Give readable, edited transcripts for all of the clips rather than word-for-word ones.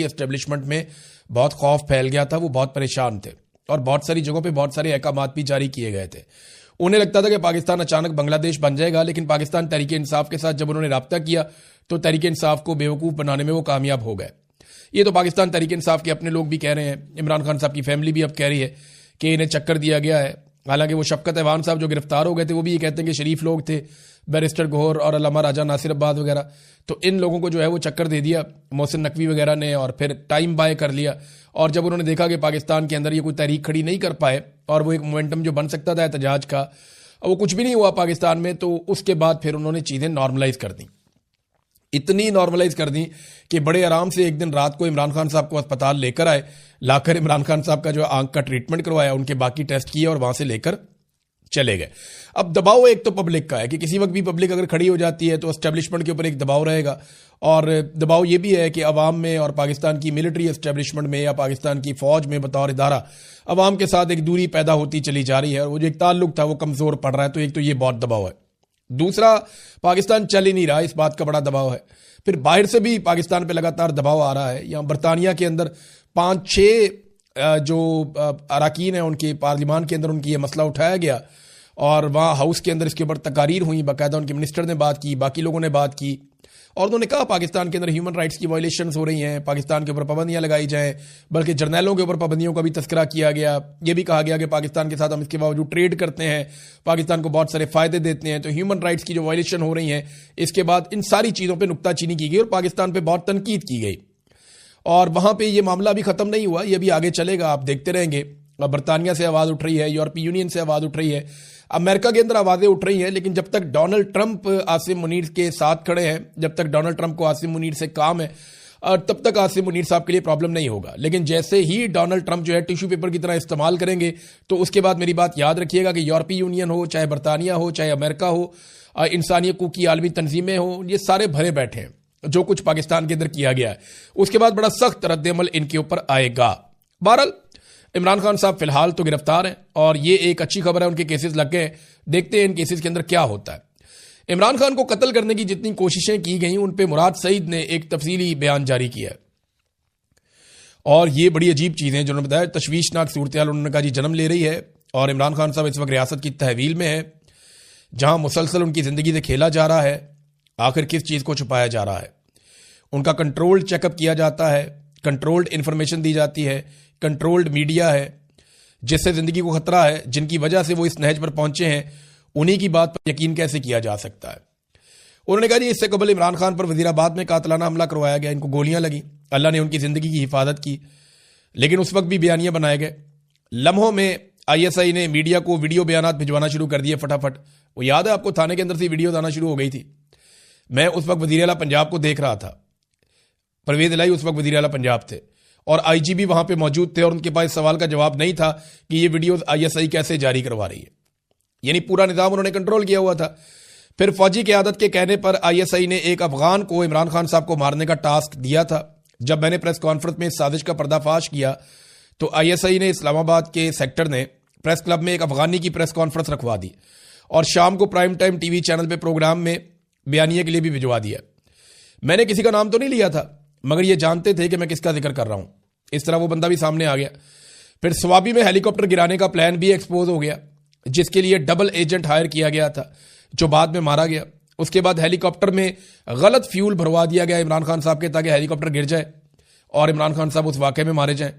Establishment में बहुत खौफ फैल गया था, वो बहुत परेशान थे और बहुत सारी जगहों पे बहुत सारे अहकामात भी जारी किए गए थे। उन्हें लगता था कि पाकिस्तान अचानक बांग्लादेश बन जाएगा, लेकिन पाकिस्तान तहरीक इंसाफ के साथ जब उन्होंने राब्ता किया तो तहरीक इंसाफ को बेवकूफ़ बनाने में वो कामयाब हो गए। ये तो पाकिस्तान तहरीक इंसाफ के अपने लोग भी कह रहे हैं, इमरान खान साहब की फैमिली भी अब कह रही है कि इन्हें चक्कर दिया गया है। हालांकि वो शफकत अहवान साहब जो गिरफ्तार हो गए थे वो भी ये कहते हैं कि शरीफ लोग थे, बैरिस्टर गौहर और अल्लामा राजा नासिर अब्बाद वगैरह, तो इन लोगों को जो है वो चक्कर दे दिया मोहसिन नकवी वगैरह ने और फिर टाइम बाय कर लिया। और जब उन्होंने देखा कि पाकिस्तान के अंदर ये कोई तहरीक खड़ी नहीं कर पाए और वो एक मोमेंटम जो बन सकता था एहतजाज का, वो कुछ भी नहीं हुआ पाकिस्तान में, तो उसके बाद फिर उन्होंने चीज़ें नॉर्मलाइज कर दी। इतनी नॉर्मलाइज कर दी कि बड़े आराम से एक दिन रात को इमरान खान साहब को अस्पताल लेकर आए, लाकर इमरान खान साहब का जो आंख का ट्रीटमेंट करवाया, उनके बाकी टेस्ट किए और वहां से लेकर चले गए। अब दबाव एक तो पब्लिक का है कि किसी वक्त भी पब्लिक अगर खड़ी हो जाती है तो एस्टेब्लिशमेंट के ऊपर एक दबाव रहेगा, और दबाव ये भी है कि अवाम में और पाकिस्तान की मिलिट्री एस्टेब्लिशमेंट में या पाकिस्तान की फौज में बतौर इदारा अवाम के साथ एक दूरी पैदा होती चली जा रही है और वो जो एक ताल्लुक था वो कमजोर पड़ रहा है। तो एक तो ये बहुत दबाव है। दूसरा, पाकिस्तान चल ही नहीं रहा, इस बात का बड़ा दबाव है। फिर बाहर से भी पाकिस्तान पे लगातार दबाव आ रहा है। यहाँ बरतानिया के अंदर 5-6 जो अरकान हैं उनके पार्लिमान के अंदर उनकी ये मसला उठाया गया और वहाँ हाउस के अंदर इसके ऊपर तकारीर हुई, बाकायदा उनके मिनिस्टर ने बात की, बाकी लोगों ने बात की और उन्होंने कहा पाकिस्तान के अंदर ह्यूमन राइट्स की वायलेशंस हो रही हैं, पाकिस्तान के ऊपर पाबंदियां लगाई जाएं, बल्कि जर्नैलों के ऊपर पाबंदियों का भी तस्करा किया गया। ये भी कहा गया कि पाकिस्तान के साथ हम इसके बावजूद ट्रेड करते हैं, पाकिस्तान को बहुत सारे फायदे देते हैं, तो ह्यूमन राइट्स की जो वायलेशन हो रही है इसके बाद इन सारी चीज़ों पर नुक्ताचीनी की गई और पाकिस्तान पर बहुत तनकीद की गई। और वहाँ पर यह मामला भी ख़त्म नहीं हुआ, यह भी आगे चलेगा, आप देखते रहेंगे। बरतानिया से आवाज़ उठ रही है, यूरोपीय यूनियन से आवाज़ उठ रही है, अमेरिका के अंदर आवाज़ें उठ रही हैं, लेकिन जब तक डोनाल्ड ट्रंप आसिम मुनीर के साथ खड़े हैं, जब तक डोनाल्ड ट्रंप को आसिम मुनीर से काम है, और तब तक आसिम मुनीर साहब के लिए प्रॉब्लम नहीं होगा। लेकिन जैसे ही डोनाल्ड ट्रंप जो है टिश्यू पेपर की तरह इस्तेमाल करेंगे, तो उसके बाद मेरी बात याद रखिएगा कि यूरोपीय यूनियन हो, चाहे बरतानिया हो, चाहे अमेरिका हो, इंसानी हकूक़ की आलमी तंजीमें हो, ये सारे भरे बैठे हैं जो कुछ पाकिस्तान के अंदर किया गया है। उसके बाद बड़ा सख्त रद्द-ए-अमल इनके ऊपर आएगा। बहरहाल इमरान खान साहब फिलहाल तो गिरफ्तार हैं और ये एक अच्छी खबर है, उनके केसेस लग गए। देखते हैं इन केसेस के अंदर क्या होता है। इमरान खान को कत्ल करने की जितनी कोशिशें की गई उन पे मुराद सईद ने एक तफसीली बयान जारी किया है और ये बड़ी अजीब चीज़ है जो उन्होंने बताया। तशवीशनाक सूरत हाल उन्होंने कहा जी जन्म ले रही है और इमरान खान साहब इस वक्त रियासत की तहवील में है जहां मुसलसल उनकी ज़िंदगी से खेला जा रहा है। आखिर किस चीज़ को छुपाया जा रहा है? उनका कंट्रोल्ड चेकअप किया जाता है, कंट्रोल्ड इंफॉर्मेशन दी जाती है, कंट्रोल्ड मीडिया है जिससे ज़िंदगी को खतरा है, जिनकी वजह से वो इस नहज पर पहुंचे हैं, उन्हीं की बात पर यकीन कैसे किया जा सकता है? उन्होंने कहा जी इससे कबल इमरान खान पर वजीराबाद में कातलाना हमला करवाया गया, इनको गोलियां लगी, अल्लाह ने उनकी ज़िंदगी की हिफाजत की, लेकिन उस वक्त भी बयानियां बनाए गए। लम्हों में ISI ने मीडिया को वीडियो बयानात भिजवाना शुरू कर दिए फटाफट। वो याद है आपको, थाने के अंदर से वीडियो आना शुरू हो गई थी। मैं उस वक्त वज़ीर आला पंजाब को देख रहा था, परवेज़ इलाही उस वक्त वज़ीर आला पंजाब थे और IG भी वहां पे मौजूद थे और उनके पास सवाल का जवाब नहीं था कि ये वीडियोस ISI कैसे जारी करवा रही है। यानी पूरा निज़ाम उन्होंने कंट्रोल किया हुआ था। फिर फौजी क़यादत के कहने पर ISI ने एक अफगान को इमरान खान साहब को मारने का टास्क दिया था। जब मैंने प्रेस कॉन्फ्रेंस में इस साजिश का पर्दाफाश किया तो ISI ने इस्लामाबाद के सेक्टर ने प्रेस क्लब में एक अफगानी की प्रेस कॉन्फ्रेंस रखवा दी और शाम को प्राइम टाइम TV चैनल पर प्रोग्राम में बयानिए के लिए भी भिजवा दिया। मैंने किसी का नाम तो नहीं लिया था, मगर ये जानते थे कि मैं किसका जिक्र कर रहा हूं। इस तरह वो बंदा भी सामने आ गया। फिर स्वाबी में हेलीकॉप्टर गिराने का प्लान भी एक्सपोज हो गया, जिसके लिए डबल एजेंट हायर किया गया था, जो बाद में मारा गया। उसके बाद हेलीकॉप्टर में गलत फ्यूल भरवा दिया गया इमरान खान साहब के, ताकि हेलीकॉप्टर गिर जाए और इमरान खान साहब उस वाक़े में मारे जाएं,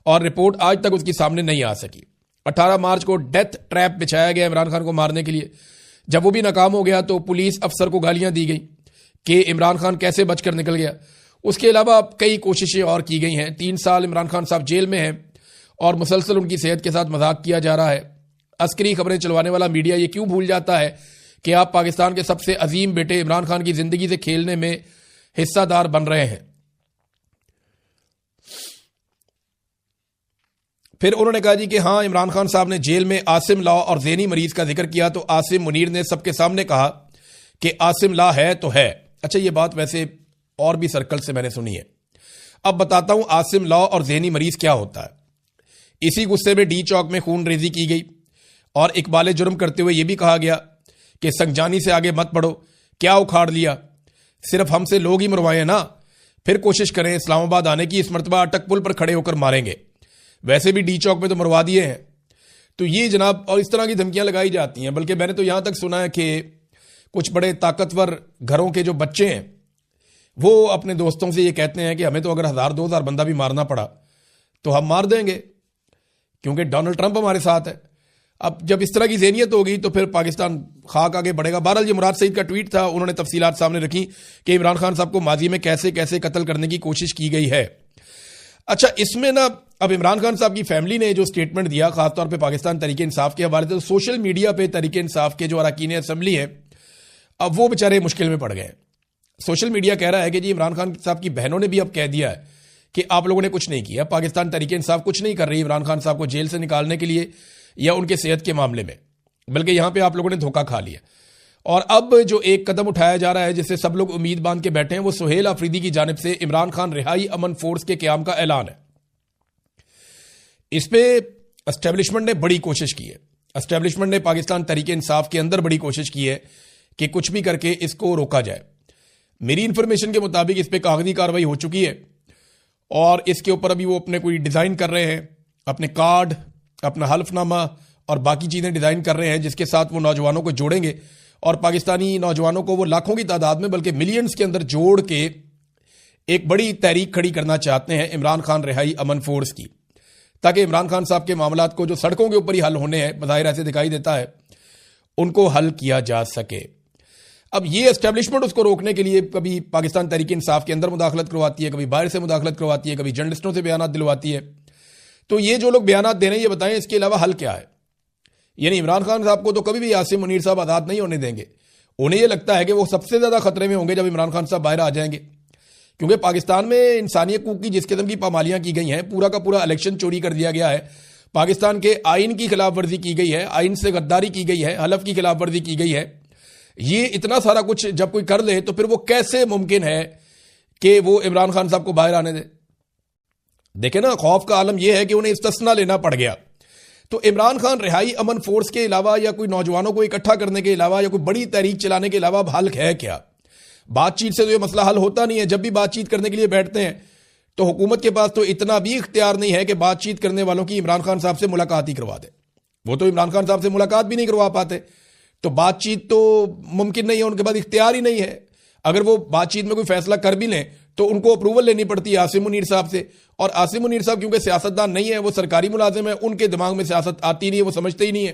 और रिपोर्ट आज तक उसकी सामने नहीं आ सकी। 18 मार्च को डेथ ट्रैप बिछाया गया इमरान खान को मारने के लिए। जब वो भी नाकाम हो गया तो पुलिस अफसर को गालियां दी गई कि इमरान खान कैसे बचकर निकल गया। उसके अलावा कई कोशिशें और की गई हैं। 3 साल इमरान खान साहब जेल में हैं और मुसलसल उनकी सेहत के साथ मजाक किया जा रहा है। अस्करी खबरें चलवाने वाला मीडिया ये क्यों भूल जाता है कि आप पाकिस्तान के सबसे अजीम बेटे इमरान खान की जिंदगी से खेलने में हिस्सादार बन रहे हैं। फिर उन्होंने कहा जी कि हाँ, इमरान खान साहब ने जेल में आसिम ला और ज़ैनी मरीज का जिक्र किया तो आसिम मुनीर ने सबके सामने कहा कि आसिम ला है तो है। अच्छा, ये बात वैसे और भी सर्कल से मैंने सुनी है। अब बताता हूं आसिम ला और ज़ैनी मरीज क्या होता है। इसी गुस्से में डी चौक में खून रेजी की गई और इकबाल जुर्म करते हुए यह भी कहा गया कि संगजानी से आगे मत बढ़ो, क्या उखाड़ लिया, सिर्फ हमसे लोग ही मरवाए ना, फिर कोशिश करें इस्लामाबाद आने की, इस मरतबा अटक पुल पर खड़े होकर मारेंगे। वैसे भी डी चौक में तो मरवा दिए हैं। तो ये जनाब, और इस तरह की धमकियां लगाई जाती हैं। बल्कि मैंने तो यहां तक सुना है कि कुछ बड़े ताकतवर घरों के जो बच्चे हैं वो अपने दोस्तों से ये कहते हैं कि हमें तो अगर 1000-2000 बंदा भी मारना पड़ा तो हम मार देंगे, क्योंकि डोनाल्ड ट्रंप हमारे साथ है। अब जब इस तरह की ज़हनियत होगी तो फिर पाकिस्तान खाक आगे बढ़ेगा। बहरहाल ये मुराद सईद का ट्वीट था, उन्होंने तफसीलात सामने रखी कि इमरान खान साहब को माजी में कैसे कैसे कत्ल करने की कोशिश की गई है। अच्छा, इसमें ना अब इमरान खान साहब की फैमिली ने जो स्टेटमेंट दिया, खासतौर पर पाकिस्तान तहरीक इंसाफ के हवाले से, तो सोशल मीडिया पर तहरीक इंसाफ के जो अरकान असम्बली है अब वो बेचारे मुश्किल में पड़ गए। सोशल मीडिया कह रहा है कि जी इमरान खान साहब की बहनों ने भी अब कह दिया है कि आप लोगों ने कुछ नहीं किया, पाकिस्तान तहरीक इंसाफ कुछ नहीं कर रही इमरान खान साहब को जेल से निकालने के लिए या उनके सेहत के मामले में, बल्कि यहां पे आप लोगों ने धोखा खा लिया। और अब जो एक कदम उठाया जा रहा है जिससे सब लोग उम्मीद बांध के बैठे हैं, वो सुहेल अफरीदी की जानिब से इमरान खान रिहाई अमन फोर्स के क्याम का ऐलान है। इस पे एस्टेब्लिशमेंट ने बड़ी कोशिश की है। एस्टेब्लिशमेंट ने पाकिस्तान तहरीक इंसाफ के अंदर बड़ी कोशिश की है कि कुछ भी करके इसको रोका जाए। मेरी इंफॉर्मेशन के मुताबिक इस पे कागजी कार्रवाई हो चुकी है और इसके ऊपर अभी वो अपने कोई डिजाइन कर रहे हैं, अपने कार्ड, अपना हल्फनामा और बाकी चीजें डिजाइन कर रहे हैं, जिसके साथ वो नौजवानों को जोड़ेंगे और पाकिस्तानी नौजवानों को वो लाखों की तादाद में, बल्कि मिलियंस के अंदर जोड़ के एक बड़ी तहरीक खड़ी करना चाहते हैं इमरान खान रिहाई अमन फोर्स की, ताकि इमरान खान साहब के मामलात को जो सड़कों के ऊपर ही हल होने हैं, बज़ाहिर ऐसे दिखाई देता है, उनको हल किया जा सके। अब ये एस्टेब्लिशमेंट उसको रोकने के लिए कभी पाकिस्तान तहरीक इंसाफ के अंदर मुदाखलत करवाती है, कभी बाहर से मुदाखलत करवाती है, कभी जर्नलिस्टों से बयान दिलवाती है। तो ये जो लोग बयान दे रहे हैं, ये बताएं इसके अलावा हल क्या है। यानी इमरान खान साहब को तो कभी भी आसिम मुनीर साहब आज़ाद नहीं होने देंगे। उन्हें यह लगता है कि वो सबसे ज्यादा खतरे में होंगे जब इमरान खान साहब बाहर आ जाएंगे, क्योंकि पाकिस्तान में इंसानी हकूक की जिस किस्म की पामालियां की गई हैं, पूरा का पूरा इलेक्शन चोरी कर दिया गया है, पाकिस्तान के आइन की खिलाफ वर्जी की गई है, आइन से गद्दारी की गई है, हलफ की खिलाफ वर्जी की गई है। ये इतना सारा कुछ जब कोई कर ले तो फिर वो कैसे मुमकिन है कि वो इमरान खान साहब को बाहर आने दे। देखे ना, खौफ का आलम यह है कि उन्हें इस्तिस्ना लेना पड़ गया। तो इमरान खान रिहाई अमन फोर्स के अलावा या कोई नौजवानों को इकट्ठा करने के अलावा या कोई बड़ी तहरीक चलाने के अलावा हल है क्या? बातचीत से तो ये मसला हल होता नहीं है। जब भी बातचीत करने के लिए बैठते हैं तो हुकूमत के पास तो इतना भी इख्तियार नहीं है कि बातचीत करने वालों की इमरान खान साहब से मुलाकात ही करवा दे। वो तो इमरान खान साहब से मुलाकात भी नहीं करवा पाते, तो बातचीत तो मुमकिन नहीं है, उनके पास इख्तियार ही नहीं है। अगर वो बातचीत में कोई फैसला कर भी लें तो उनको अप्रूवल लेनी पड़ती है आसिम मुनीर साहब से, और आसिम मुनीर साहब क्योंकि सियासतदान नहीं है, वो सरकारी मुलाजिम है, उनके दिमाग में सियासत आती नहीं है, वो समझते ही नहीं है।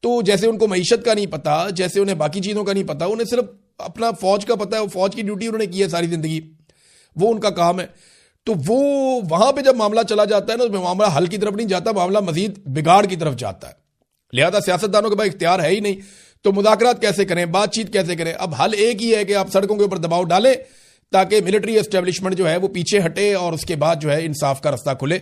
तो जैसे उनको मईशत का नहीं पता, जैसे उन्हें बाकी चीज़ों का नहीं पता, उन्हें सिर्फ अपना फौज का पता है, वो फौज की ड्यूटी उन्होंने की है सारी जिंदगी, वो उनका काम है। तो वो वहां पे जब मामला चला जाता है ना, तो मामला हल की तरफ नहीं जाता, मामला मजीद बिगाड़ की तरफ जाता है। लिहाजा सियासतदानों के पास इख्तियार है ही नहीं, तो मुज़ाकरात कैसे करें, बातचीत कैसे करें? अब हल एक ही है कि आप सड़कों के ऊपर दबाव डालें ताकि मिलिट्री एस्टेब्लिशमेंट जो है वो पीछे हटे और उसके बाद जो है इंसाफ का रास्ता खुले।